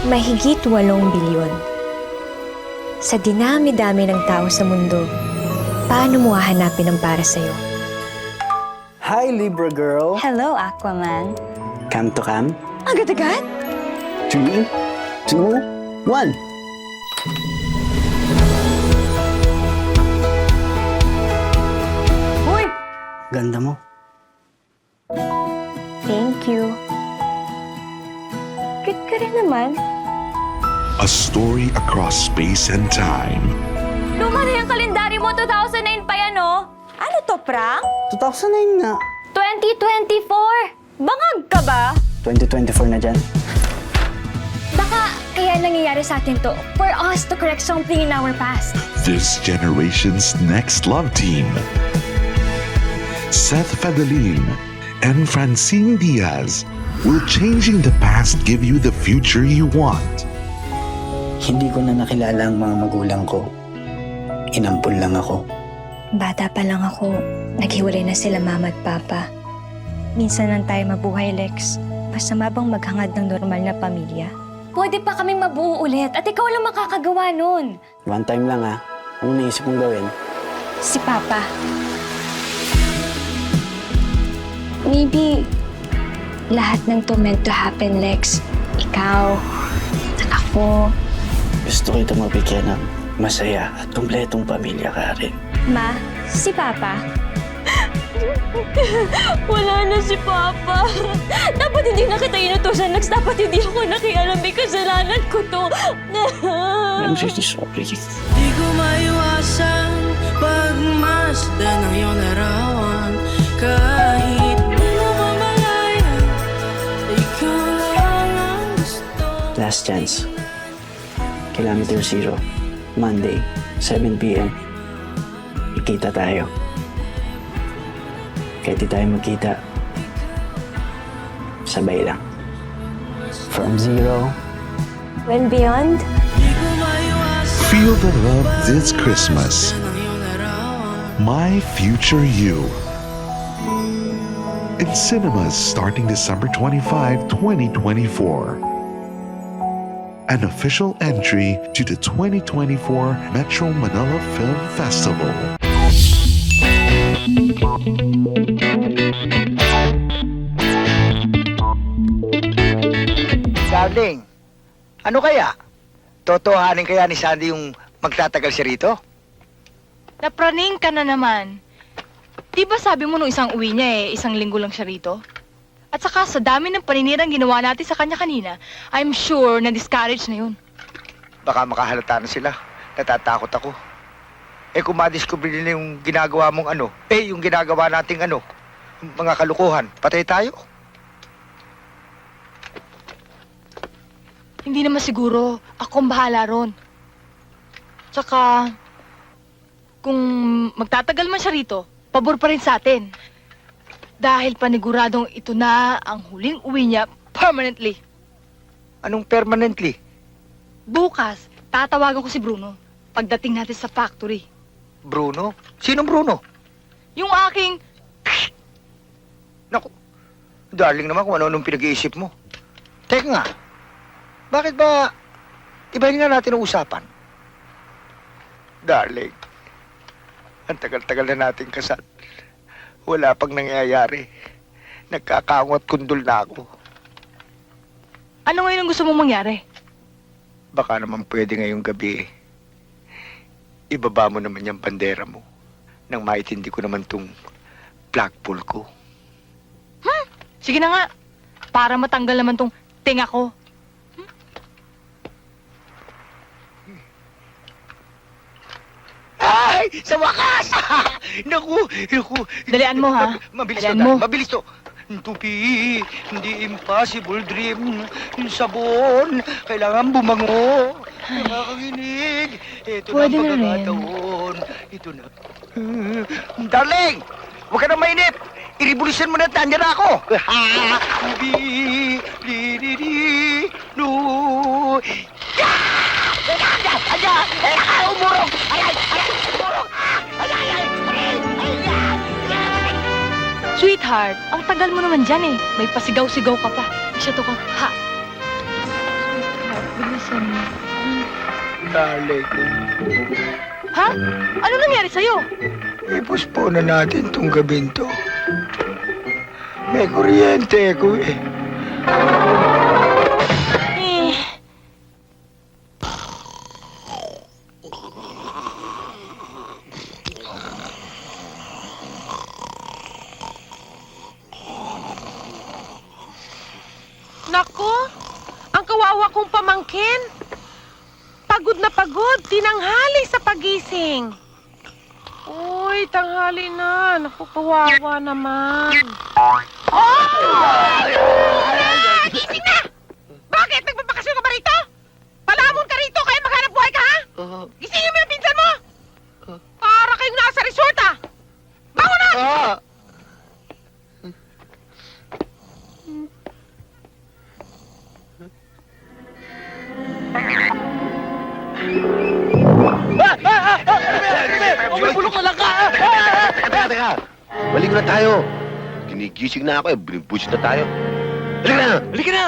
Mahigit 8 bilyon. Sa dinami-dami ng tao sa mundo, paano mo hahanapin ang para sa'yo? Hi, Libra girl. Hello, Aquaman. Come to come. Agad-agad? 3, 2, 1. Uy! Ganda mo. Thank you. Cute ka rin naman. A story across space and time. Luma na yung kalendaryo mo, 2009 pa yan, oh. Ano to, prank? 2009 nga. 2024! Bangag ka ba? 2024 na dyan. Baka kaya nangyayari sa atin to for us to correct something in our past. This generation's next love team. Seth Fadalin and Francine Diaz will changing the past give you the future you want. Hindi ko na nakilala ang mga magulang ko. Inampun lang ako. Bata pa lang ako, naghiwalay na sila mama at papa. Minsan lang tayo mabuhay, Lex. Masama bang maghangad ng normal na pamilya? Pwede pa kaming mabuo ulit at ikaw lang makakagawa nun. One time lang ha. Ano naisip mong gawin? Si Papa. Maybe lahat ng to meant to happen, Lex. Ikaw, ako. Gusto ko itong mabigyan ng masaya at kumpletong pamilya ka rin. Ma, si Papa. Wala na si Papa. Dapat hindi na kita inutusan, Lex. Dapat hindi ako nakialam. May kasalanan ko to. I'm really sorry. Di ko maiwasan pagmasdan ng iyong larawan. Kahit di mo mamalayan, ikaw lang ang gusto. Last chance. Kilometer 0. Monday, 7 p.m. Ikita tayo. Kahit di tayo magkita, sabay lang. From 0. When beyond, Di ko maiwasan Feel the love this Christmas. ng iyong larawan. My Future You. In cinemas starting December 25, 2024. An official entry to the 2024 Metro Manila Film Festival. Darling, ano kaya? Totohanin kaya ni Sandy yung magtatagal siya rito? Napraning ka na naman. Di ba sabi mo nung isang uwi niya isang linggo lang siya rito? At saka sa dami ng paninirang ginawa natin sa kanya kanina, I'm sure na discourage na yun. Baka makahalata na sila. Natatakot ako. Kung madiscover nila yung ginagawa mong yung ginagawa nating mga kalukuhan, patay tayo. Hindi naman siguro. Akong bahala ron. Tsaka, kung magtatagal man siya rito, pabor pa rin sa atin. Dahil paniguradong ito na ang huling uwi niya permanently. Anong permanently? Bukas, tatawagan ko si Bruno pagdating natin sa factory. Bruno? Sinong Bruno? Yung aking... Naku, darling naman kung ano nung pinag-iisip mo. Teka nga, bakit ba ibahin nga natin ang usapan? Darling, ang tagal-tagal na nating kasal. Wala pang nangyayari. Nagkakaangot kundol na ako. Ano ngayon ang gusto mong mangyari? Baka naman pwede ngayong gabi. Ibaba mo naman yung bandera mo nang maitindi ko naman tong flagpole ko. Sige na nga. Para matanggal naman tong tinga ko. Ay! Sa wakas! Naku! Dalian mo, ha? Mabilis Dalian to, mo. mabilis to. Tupi, hindi impossible dream. Sabon, kailangan bumango. Nakakaginig. Ito Pwede na na ang rin. pagkakataon. Ito na. Darling! Huwag ka na mainip! I-revolution mo na, tanya na ako! Bi, li, li, li, lu. Umurong! Umurong! Sweetheart, ang tagal mo naman dyan eh. May pasigaw-sigaw ka pa. Siya to ka. Ha! Sweetheart, Darling, Ha? Ano nangyari sa'yo? ipostpone na natin tong gabing to. May kuryente ako eh. Nako, ang kawawa kong pamangkin. Pagod na pagod, tinanghali sa pagising. Uy, tanghali na. Naku, kawawa naman. Oh! Gising na! Bakit? Nagbabakasyon ka ba rito? Palamon ka rito, kaya maghanap buhay ka, ha? Gisingin mo yung pinsan mo! Para kayong nasa resort, ha? Bango na! Bulok na lang ka! Teka! Balik na tayo. Ginigising na ako eh. Binibusit na tayo. Halika na! Halika na!